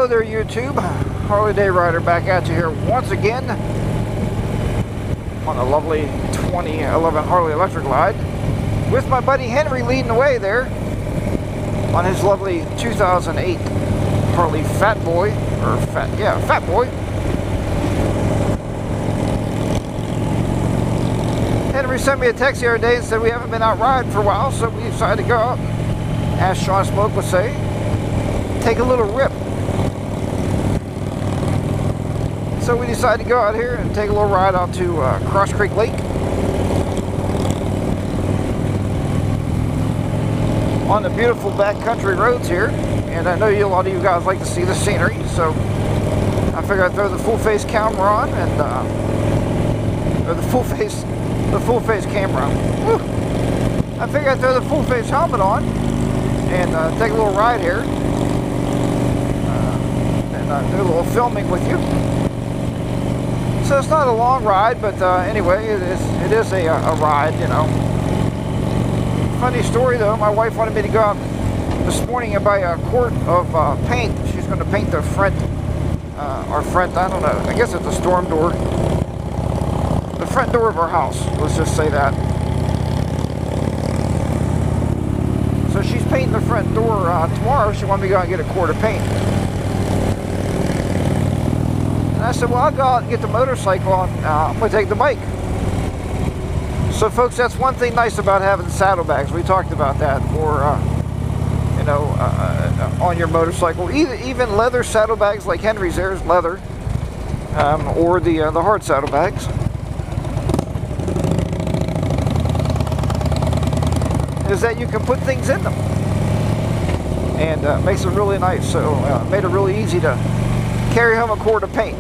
Hello there, YouTube. Harley Day Rider back at you here once again on a lovely 2011 Harley Electric Glide with my buddy Henry leading the way there on his lovely 2008 Harley Fat Boy, Fat Boy. Henry sent me a text the other day and said we haven't been out riding for a while, so we decided to go out and, as Sean Smoke would say, take a little rip. So we decided to go out here and take a little ride out to Cross Creek Lake. On the beautiful backcountry roads here. And I know a lot of you guys like to see the scenery, so I figured I'd throw the full face camera on and or the full face camera. Woo. I figured I'd throw the full face helmet on and take a little ride here and do a little filming with you. So it's not a long ride, but anyway, it is a ride, you know. Funny story though, my wife wanted me to go out this morning and buy a quart of paint. She's going to paint the front, I don't know, I guess it's a storm door. The front door of our house, let's just say that. So she's painting the front door tomorrow. She wanted me to go out and get a quart of paint. And I said, well, I'll go out and get the motorcycle on. I'm going to take the bike. So folks, that's one thing nice about having saddlebags. We talked about that. Or, you know, on your motorcycle. Even leather saddlebags like Henry's, there's leather. Or the hard saddlebags. Is that you can put things in them. And makes it really nice. So made it really easy to carry home a quart of paint.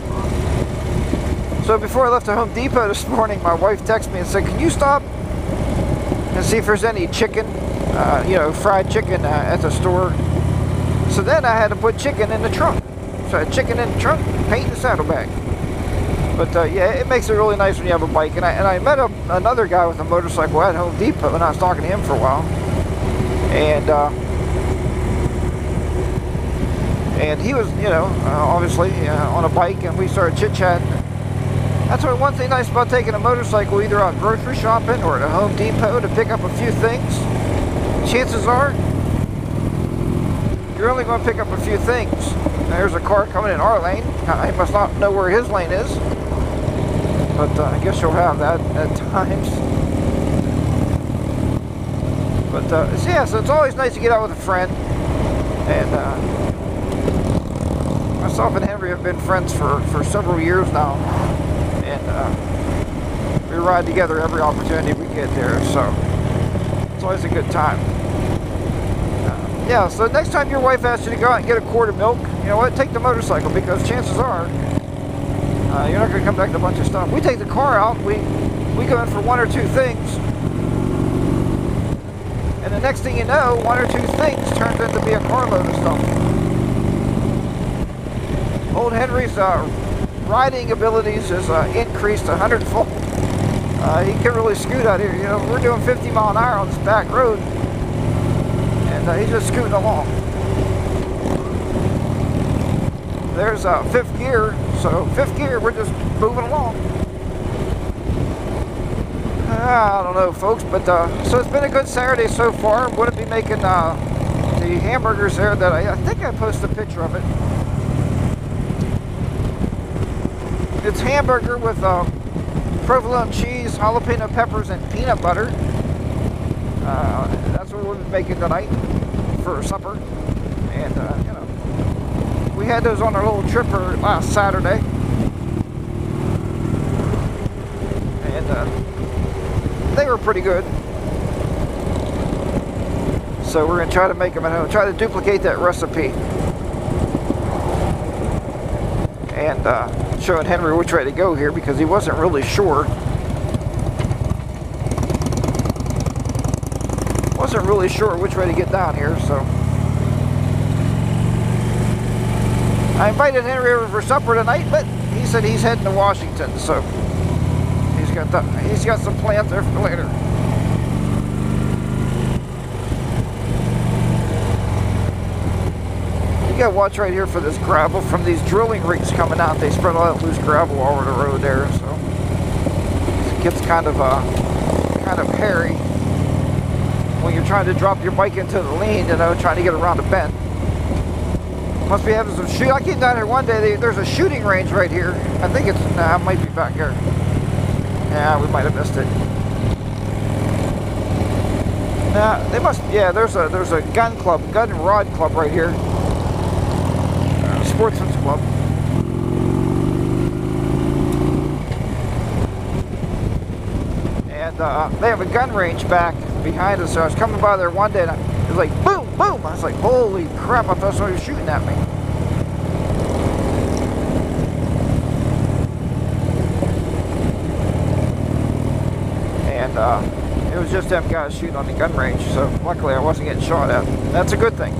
So before I left the Home Depot this morning, my wife texted me and said, can you stop and see if there's any chicken, you know, fried chicken at the store? So then I had to put chicken in the trunk. So I had chicken in the trunk, paint in the saddlebag. But yeah, it makes it really nice when you have a bike. And I met another guy with a motorcycle at Home Depot, and I was talking to him for a while. And he was, you know, obviously on a bike, and we started chit-chatting. That's one thing nice about taking a motorcycle, either out grocery shopping or at a Home Depot to pick up a few things. Chances are, you're only going to pick up a few things. Now, there's a car coming in our lane. He must not know where his lane is. But I guess you'll have that at times. But so yeah, so it's always nice to get out with a friend. And myself and Henry have been friends for several years now. And we ride together every opportunity we get there. So it's always a good time. Yeah, so next time your wife asks you to go out and get a quart of milk, you know what, take the motorcycle, because chances are you're not going to come back to a bunch of stuff. We take the car out, we go in for one or two things, and the next thing you know, one or two things turns into be a carload of stuff. Old Henry's riding abilities is increased 100-fold. He can really scoot out here. You know, we're doing 50 mile an hour on this back road, and he's just scooting along. There's fifth gear, so fifth gear, we're just moving along. I don't know, folks, but so it's been a good Saturday so far. I'm going to be making the hamburgers there that I think I posted a picture of it. It's hamburger with provolone cheese, jalapeno peppers, and peanut butter. That's what we'll be making tonight for supper. And, you know, we had those on our little tripper last Saturday. And they were pretty good. So we're going to try to make them at home. Try to duplicate that recipe. And showing Henry which way to go here, because he wasn't really sure. Wasn't really sure which way to get down here, so I invited Henry over for supper tonight, but he said he's heading to Washington, so he's got some plans there for later. You gotta watch right here for this gravel from these drilling rigs coming out. They spread all that loose gravel all over the road there, so it gets kind of hairy when you're trying to drop your bike into the lean, you know, trying to get around a bend. Must be having some shoot. I came down here one day. There's a shooting range right here. I think it's it might be back here. Yeah, we might have missed it. Nah, they must. Yeah, there's a gun club, gun and rod club right here. Sportsman's club. And they have a gun range back behind us. So I was coming by there one day and it was like boom, boom. I was like, holy crap, I thought somebody was shooting at me. And it was just them guys shooting on the gun range. So luckily I wasn't getting shot at. That's a good thing.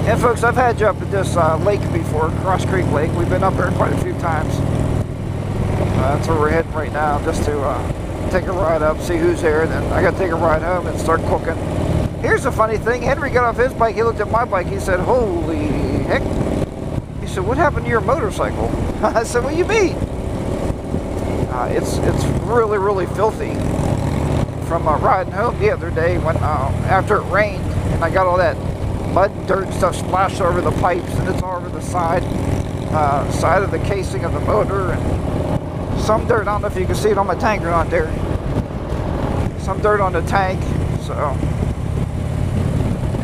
And folks, I've had you up at this lake before, Cross Creek Lake. We've been up there quite a few times. That's where we're heading right now, just to take a ride up, see who's there. Then I got to take a ride home and start cooking. Here's the funny thing. Henry got off his bike. He looked at my bike. He said, holy heck. He said, what happened to your motorcycle? I said, what do you mean? It's really, really filthy. From riding home the other day when after it rained and I got all that mud and dirt and stuff splashed over the pipes, and it's all over the side of the casing of the motor, and some dirt. I don't know if you can see it on my tank or not there. Some dirt on the tank. So,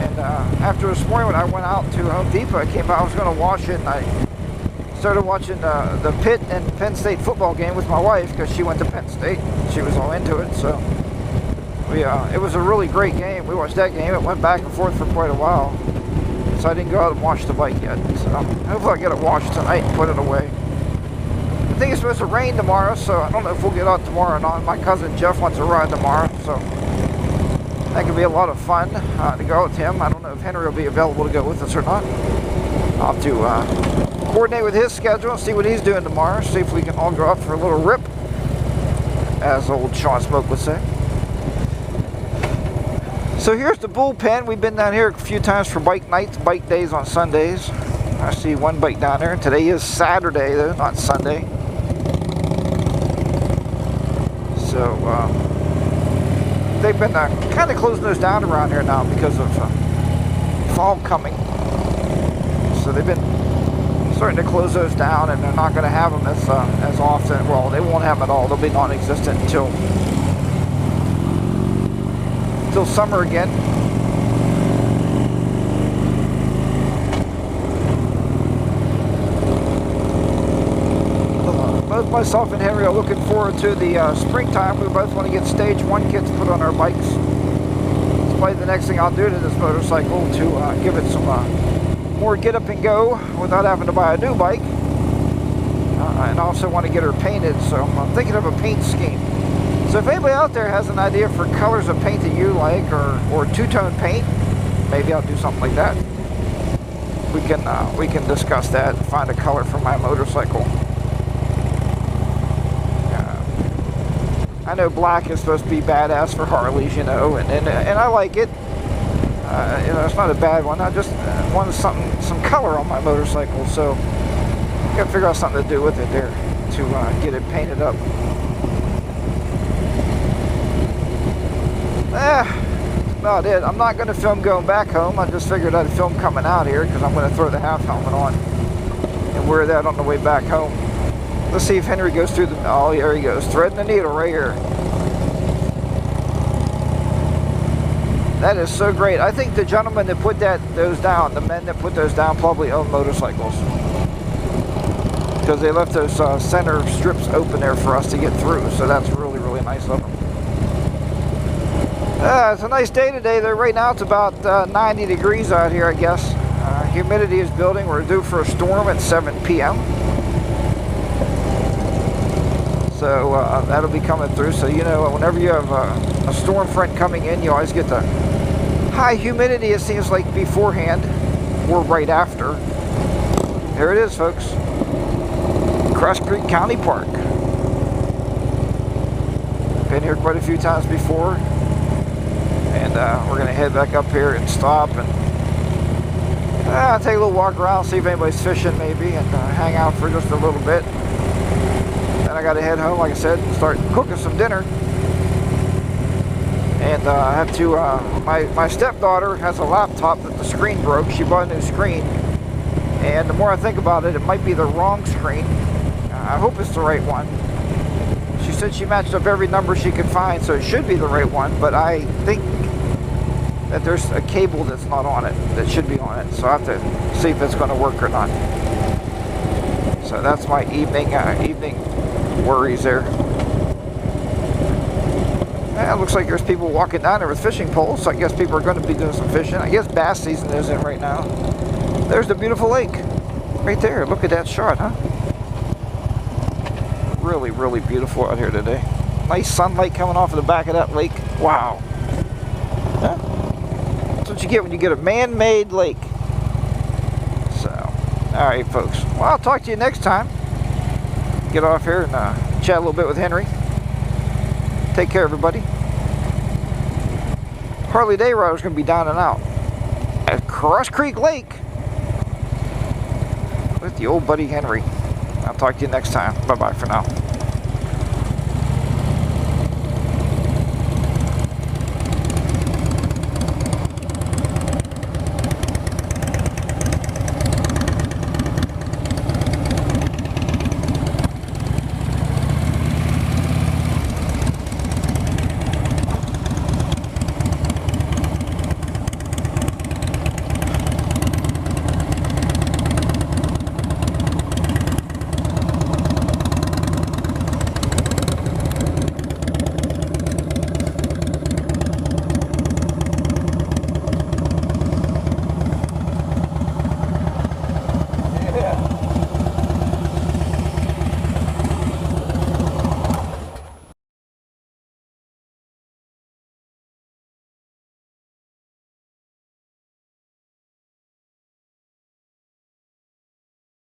and after this morning when I went out to Home Depot, I came out, I was going to wash it, and I started watching the Pitt and Penn State football game with my wife because she went to Penn State. She was all into it, so it was a really great game. We watched that game. It went back and forth for quite a while. So I didn't go out and wash the bike yet. So hopefully I'll get it washed tonight and put it away. I think it's supposed to rain tomorrow, so I don't know if we'll get out tomorrow or not. My cousin Jeff wants to ride tomorrow, so that could be a lot of fun to go out with him. I don't know if Henry will be available to go with us or not. I'll have to coordinate with his schedule and see what he's doing tomorrow. See if we can all go out for a little rip, as old Sean Smoke would say. So here's the bullpen. We've been down here a few times for bike nights, bike days on Sundays. I see one bike down there. Today is Saturday though, not Sunday. So they've been kind of closing those down around here now because of fall coming. So they've been starting to close those down, and they're not going to have them as often. Well, they won't have them at all. They'll be non-existent until summer again. Both myself and Henry are looking forward to the springtime. We both want to get stage 1 kits put on our bikes. It's probably the next thing I'll do to this motorcycle to give it some more get up and go without having to buy a new bike. And I also want to get her painted, so I'm thinking of a paint scheme. So if anybody out there has an idea for colors of paint that you like, or two-tone paint, maybe I'll do something like that. We can discuss that and find a color for my motorcycle. I know black is supposed to be badass for Harleys, you know, and I like it. You know, it's not a bad one. I just wanted some color on my motorcycle, so I gotta figure out something to do with it there to get it painted up. That's about it. I'm not going to film going back home. I just figured I'd film coming out here because I'm going to throw the half helmet on and wear that on the way back home. Let's see if Henry goes through the... Oh, there he goes. Threading the needle right here. That is so great. I think the gentlemen that put those down, the men that put those down probably own motorcycles. Because they left those center strips open there for us to get through. So that's really, really nice of them. It's a nice day today. Right now it's about 90 degrees out here, I guess. Humidity is building. We're due for a storm at 7 p.m. So that'll be coming through. So, you know, whenever you have a storm front coming in, you always get the high humidity, it seems like, beforehand or right after. There it is, folks. Cross Creek County Park. Been here quite a few times before. And we're going to head back up here and stop and take a little walk around, see if anybody's fishing maybe, and hang out for just a little bit. Then I got to head home, like I said, and start cooking some dinner. And I have to, my stepdaughter has a laptop that the screen broke. She bought a new screen. And the more I think about it, it might be the wrong screen. I hope it's the right one. She said she matched up every number she could find, so it should be the right one. But I think that there's a cable that's not on it, that should be on it. So I have to see if it's going to work or not. So that's my evening worries there. It looks like there's people walking down there with fishing poles, so I guess people are going to be doing some fishing. I guess bass season is in right now. There's the beautiful lake. Right there. Look at that shot, huh? Really, really beautiful out here today. Nice sunlight coming off of the back of that lake. Wow. Huh? That's what you get when you get a man-made lake. So, alright folks. Well, I'll talk to you next time. Get off here and chat a little bit with Henry. Take care, everybody. Harley Day Rider's going to be down and out at Cross Creek Lake with the old buddy Henry. I'll talk to you next time. Bye-bye for now.